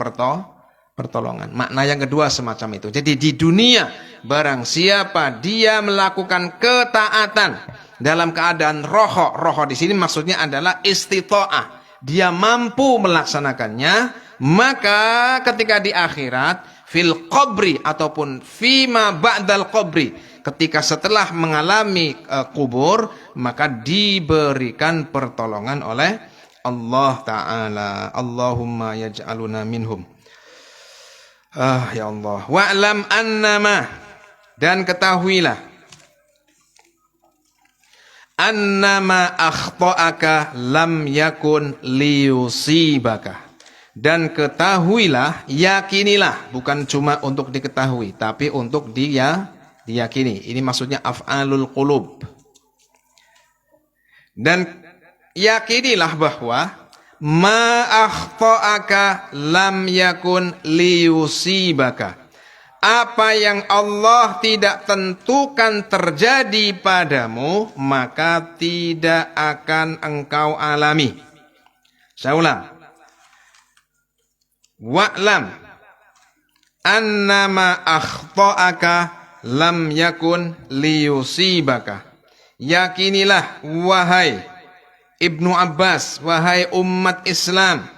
pertolongan. Makna yang kedua semacam itu. Jadi di dunia, barang siapa dia melakukan ketaatan dalam keadaan roho, roho di sini maksudnya adalah istita'ah, dia mampu melaksanakannya, maka ketika di akhirat, fil qabri ataupun fima ba'dal qabri, ketika setelah mengalami kubur, maka diberikan pertolongan oleh Allah Ta'ala. Allahumma yaj'aluna minhum. Ya Allah. Wa'lam annama, dan ketahuilah, annama akhta'aka lam yakun liyusibaka. Dan ketahuilah, yakinilah, bukan cuma untuk diketahui, tapi untuk diyakini. Ini maksudnya af'alul qulub. Dan yakinilah bahwa ma akhta'aka lam yakun liyusibaka. Apa yang Allah tidak tentukan terjadi padamu, maka tidak akan engkau alami. Saya ulang. Wa'lam annama akhta'aka lam yakun liyusibaka. Yakinilah wahai Ibnu Abbas, wahai umat Islam,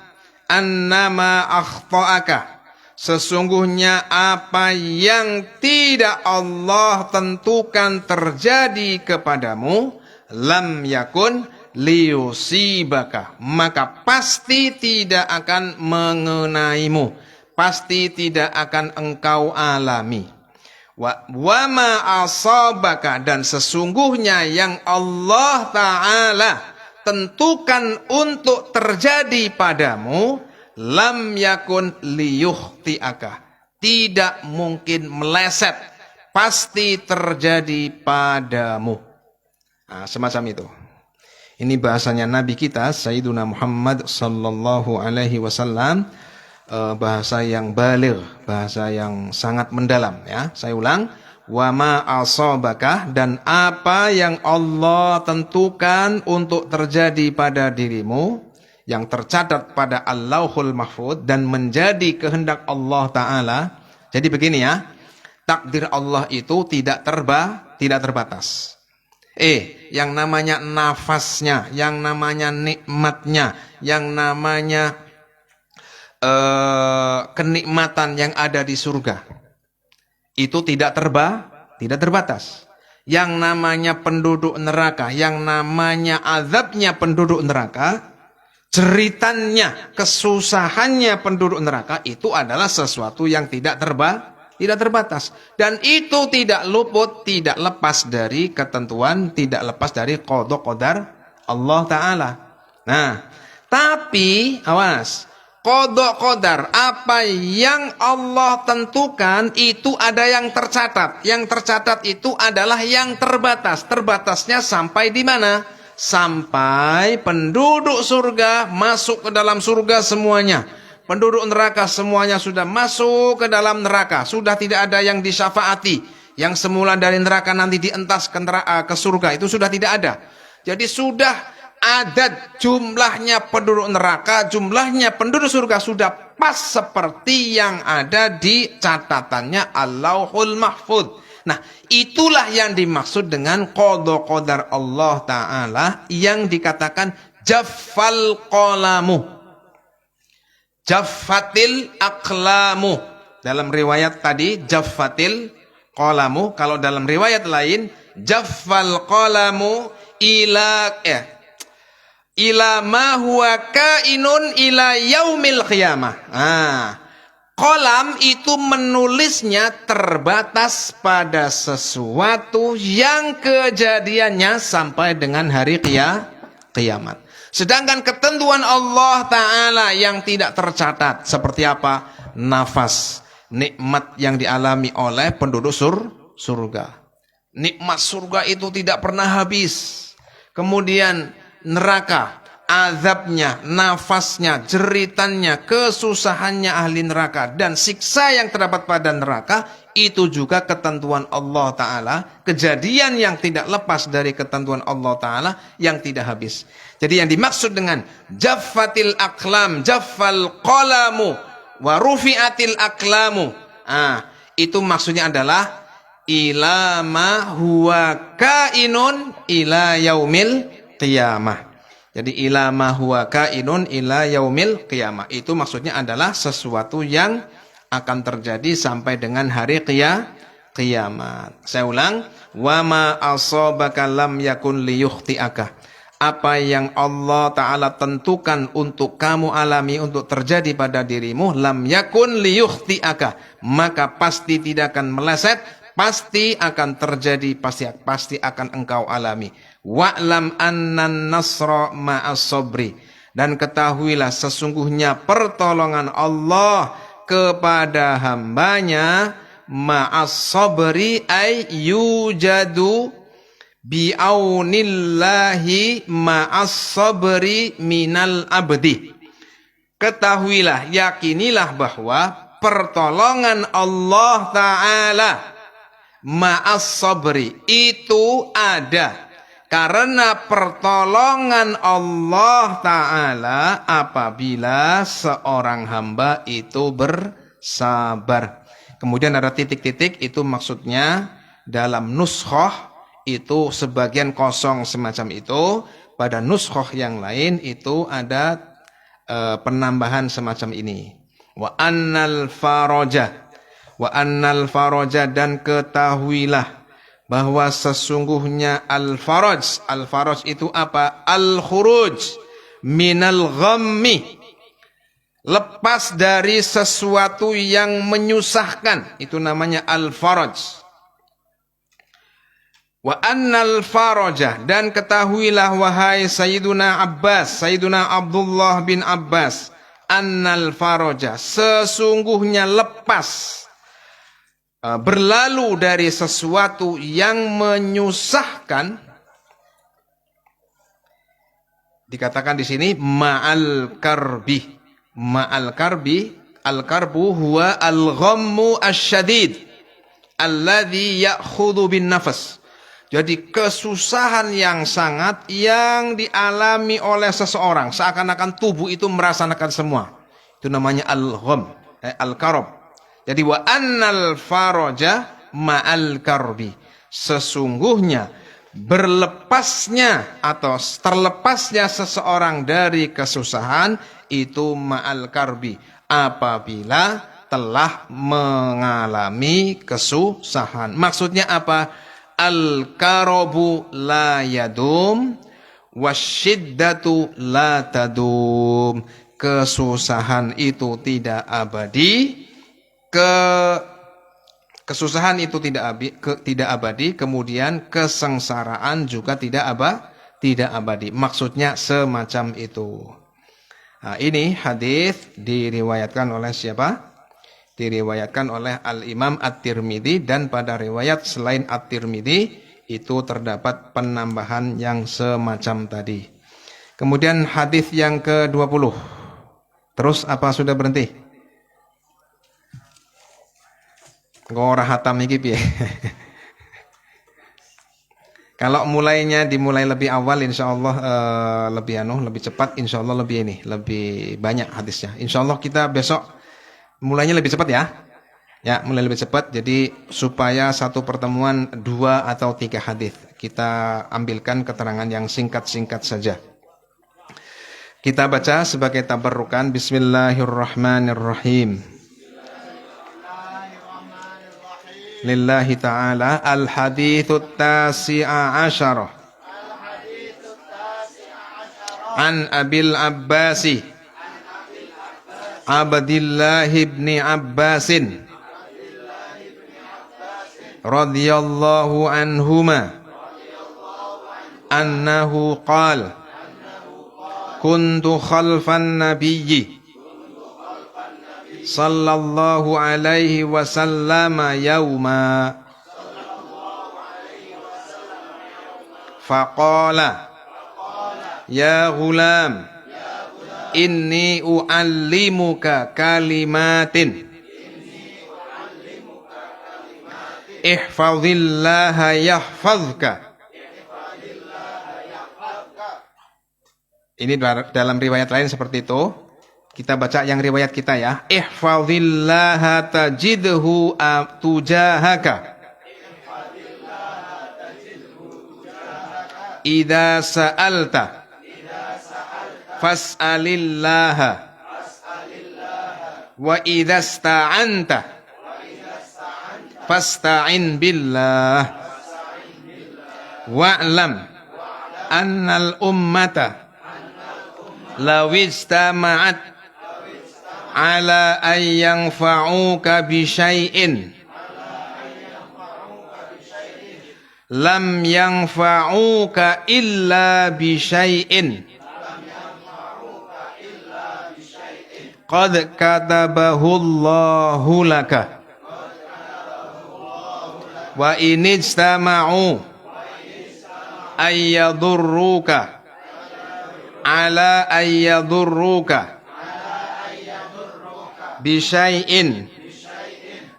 annama akhta'aka, sesungguhnya apa yang tidak Allah tentukan terjadi kepadamu, lam yakun liyusibaka, maka pasti tidak akan mengenaimu, pasti tidak akan engkau alami. Wa ma asabaka, dan sesungguhnya yang Allah Ta'ala tentukan untuk terjadi padamu, lam yakun liyukhti'aka, tidak mungkin meleset, pasti terjadi padamu. Nah, semacam itu. Ini bahasanya Nabi kita Sayyiduna Muhammad sallallahu alaihi wasallam, bahasa yang baligh, bahasa yang sangat mendalam ya. Saya ulang, wa ma asabaka, dan apa yang Allah tentukan untuk terjadi pada dirimu, yang tercatat pada Al-Lauhul Mahfuz dan menjadi kehendak Allah Ta'ala. Jadi begini ya, takdir Allah itu tidak terbatas. Yang namanya nafasnya, yang namanya nikmatnya, yang namanya kenikmatan yang ada di surga, itu tidak terbatas. Yang namanya penduduk neraka, yang namanya azabnya penduduk neraka, ceritanya, kesusahannya penduduk neraka, itu adalah sesuatu yang tidak terbatas. Dan itu tidak luput, tidak lepas dari ketentuan, tidak lepas dari qada qadar Allah Ta'ala. Nah, tapi awas, qada qadar apa yang Allah tentukan itu ada yang tercatat. Yang tercatat itu adalah yang terbatas. Terbatasnya sampai di mana? Sampai penduduk surga masuk ke dalam surga semuanya. Penduduk neraka semuanya sudah masuk ke dalam neraka. Sudah tidak ada yang disyafaati. Yang semula dari neraka nanti dientas ke surga. Itu sudah tidak ada. Jadi sudah adat jumlahnya penduduk neraka, jumlahnya penduduk surga sudah pas seperti yang ada di catatannya Al-Lauhul Mahfuz. Nah, itulah yang dimaksud dengan qada qadar Allah Ta'ala yang dikatakan jaffal qalamu, jaffatil aqlamu. Dalam riwayat tadi jaffatil qalamu, kalau dalam riwayat lain jaffal qalamu ila ma huwa kainun ila yaumil qiyamah. Qalam itu menulisnya terbatas pada sesuatu yang kejadiannya sampai dengan hari kiamat. Sedangkan ketentuan Allah Ta'ala yang tidak tercatat, seperti apa? Nafas, nikmat yang dialami oleh penduduk surga. Nikmat surga itu tidak pernah habis. Kemudian neraka, azabnya, nafasnya, jeritannya, kesusahannya ahli neraka, dan siksa yang terdapat pada neraka, itu juga ketentuan Allah Ta'ala, kejadian yang tidak lepas dari ketentuan Allah Ta'ala yang tidak habis. Jadi yang dimaksud dengan jaffatil aqlam, jaffal qalamu, wa rufi'atil aqlamu, itu maksudnya adalah ila ma huwa kainun ila yaumil qiyamah. Jadi ila ma huwa kainun ila yaumil qiyamah, itu maksudnya adalah sesuatu yang akan terjadi sampai dengan hari kiamat. Saya ulang, wa ma asabaka lam yakun liyukhti'aka. Apa yang Allah Ta'ala tentukan untuk kamu alami, untuk terjadi pada dirimu, lam yakun liyukhti'aka, maka pasti tidak akan meleset, pasti akan terjadi, pasti akan engkau alami. Wa'lam annan nasra ma'as sabri, dan ketahuilah sesungguhnya pertolongan Allah kepada hambanya ma'as sabri ay yujadu bi'aunillahi ma'as sabri minal abdi. Ketahuilah, yakinilah bahwa pertolongan Allah Ta'ala ma'as sabri itu ada. Karena pertolongan Allah Ta'ala apabila seorang hamba itu bersabar. Kemudian ada titik-titik, itu maksudnya dalam nuskhoh itu sebagian kosong semacam itu. Pada nuskhoh yang lain itu ada penambahan semacam ini. Wa annal faraja dan ketahuilah bahwa sesungguhnya al-faraj itu apa? Al-khuruj minal ghammi, lepas dari sesuatu yang menyusahkan, itu namanya al-faraj. Wa annal faraja, dan ketahuilah wahai Sayyiduna Abdullah bin Abbas, annal faraja, sesungguhnya lepas, berlalu dari sesuatu yang menyusahkan, dikatakan di sini ma'al karbi. Al-karbu huwa al-ghammu asyadid alladhi ya'khudhu bin nafas. Jadi kesusahan yang sangat yang dialami oleh seseorang, seakan-akan tubuh itu merasakan semua. Itu namanya al-gham, al-karb. Jadi wa annal faraja ma'al karbi, sesungguhnya berlepasnya atau terlepasnya seseorang dari kesusahan itu ma'al karbi, apabila telah mengalami kesusahan. Maksudnya apa? Al-karabu la yadum wasyiddatu la tadum. Kesusahan itu tidak abadi, kesusahan itu tidak abadi, kemudian kesengsaraan juga tidak abadi. Maksudnya semacam itu. Nah, ini hadis diriwayatkan oleh siapa? Diriwayatkan oleh Al-Imam At-Tirmidzi, dan pada riwayat selain At-Tirmidzi itu terdapat penambahan yang semacam tadi. Kemudian hadis yang ke-20. Terus apa sudah berhenti? Ngora hatam iki piye? Kalau dimulai lebih awal, insyaallah lebih cepat, insyaallah lebih banyak hadisnya. Insyaallah kita besok mulainya lebih cepat ya. Ya, mulai lebih cepat, jadi supaya satu pertemuan 2 atau 3 hadis. Kita ambilkan keterangan yang singkat-singkat saja. Kita baca sebagai tabarrukan. Bismillahirrahmanirrahim. Lillahi ta'ala al-hadithut tasi'a asyarah an Abil Abbasi Abdillah ibn Abbasin radhiyallahu anhuma annahu qala kuntu khalfan nabiyyi sallallahu alaihi wasallam yauma faqala ya ghulam inni uallimuka kalimatin ihfazillaha yahfazka. Ini dalam riwayat lain seperti itu. Kita baca yang riwayat kita ya. Ihfazillaha tajidhu tujahaka. Idza sa'alta fas'alillaha wa idza sta'anta fasta'in billah wa'lam annal ummata lawijtama'at ala an yanfa'uka bi syai'in lam yanfa'uka illa bi syai'in qad katabahu Allahu laka wa in ijtama'u ayyadurruka ala ayyadurruka bisyai'in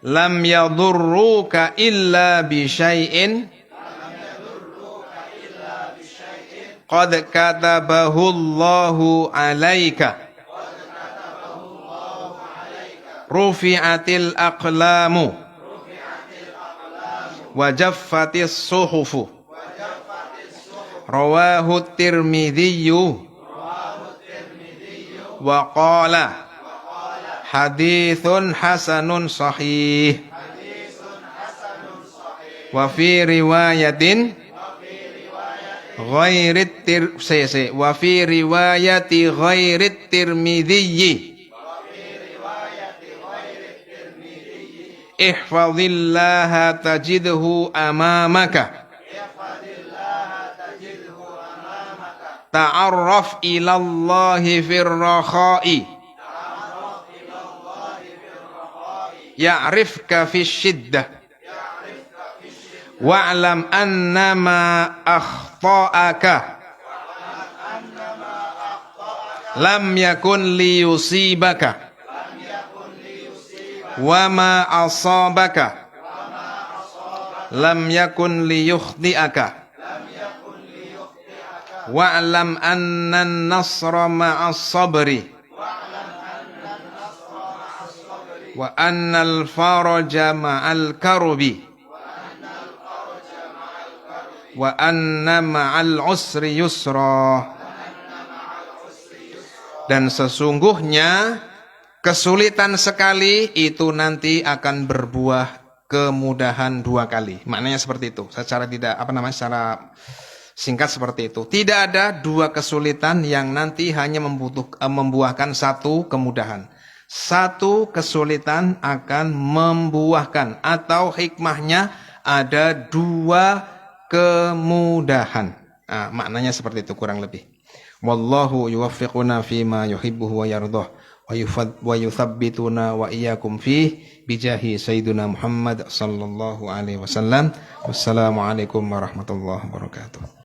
lam yadurruka illa bisyai'in qad katabahu Allahu alaika rufi'atil aqlamu wa jaffatis suhufu rawahu Tirmidzi wa qala haditsun hasanun sahih wa fi riwayatin wa fi riwayati ghairit Tirmidzi ihfazillaha tajidhu amamaka ta'arraf ilallahi firrakha'i ya'rifka fisyiddah wa'lam annama akhta'aka lam yakun liyusibaka wa ma asabaka lam yakun liyukhdi'aka wa'lam anna an-nasra ma'as sabri wa anna al-faraja ma'al karbi wa anna ma'al usri yusra. Dan sesungguhnya kesulitan sekali itu nanti akan berbuah kemudahan 2 kali. Maknanya seperti itu. Secara secara singkat seperti itu. Tidak ada 2 kesulitan yang nanti hanya membuahkan 1 kemudahan. 1 kesulitan akan membuahkan atau hikmahnya ada 2 kemudahan. Nah, maknanya seperti itu kurang lebih. Wallahu yuwaffiquna fima yuhibbuhu wa yardah wa yuthabbituna wa iyyakum fihi bijahi sayyidina Muhammad sallallahu alaihi wasallam. Wassalamualaikum warahmatullahi wabarakatuh.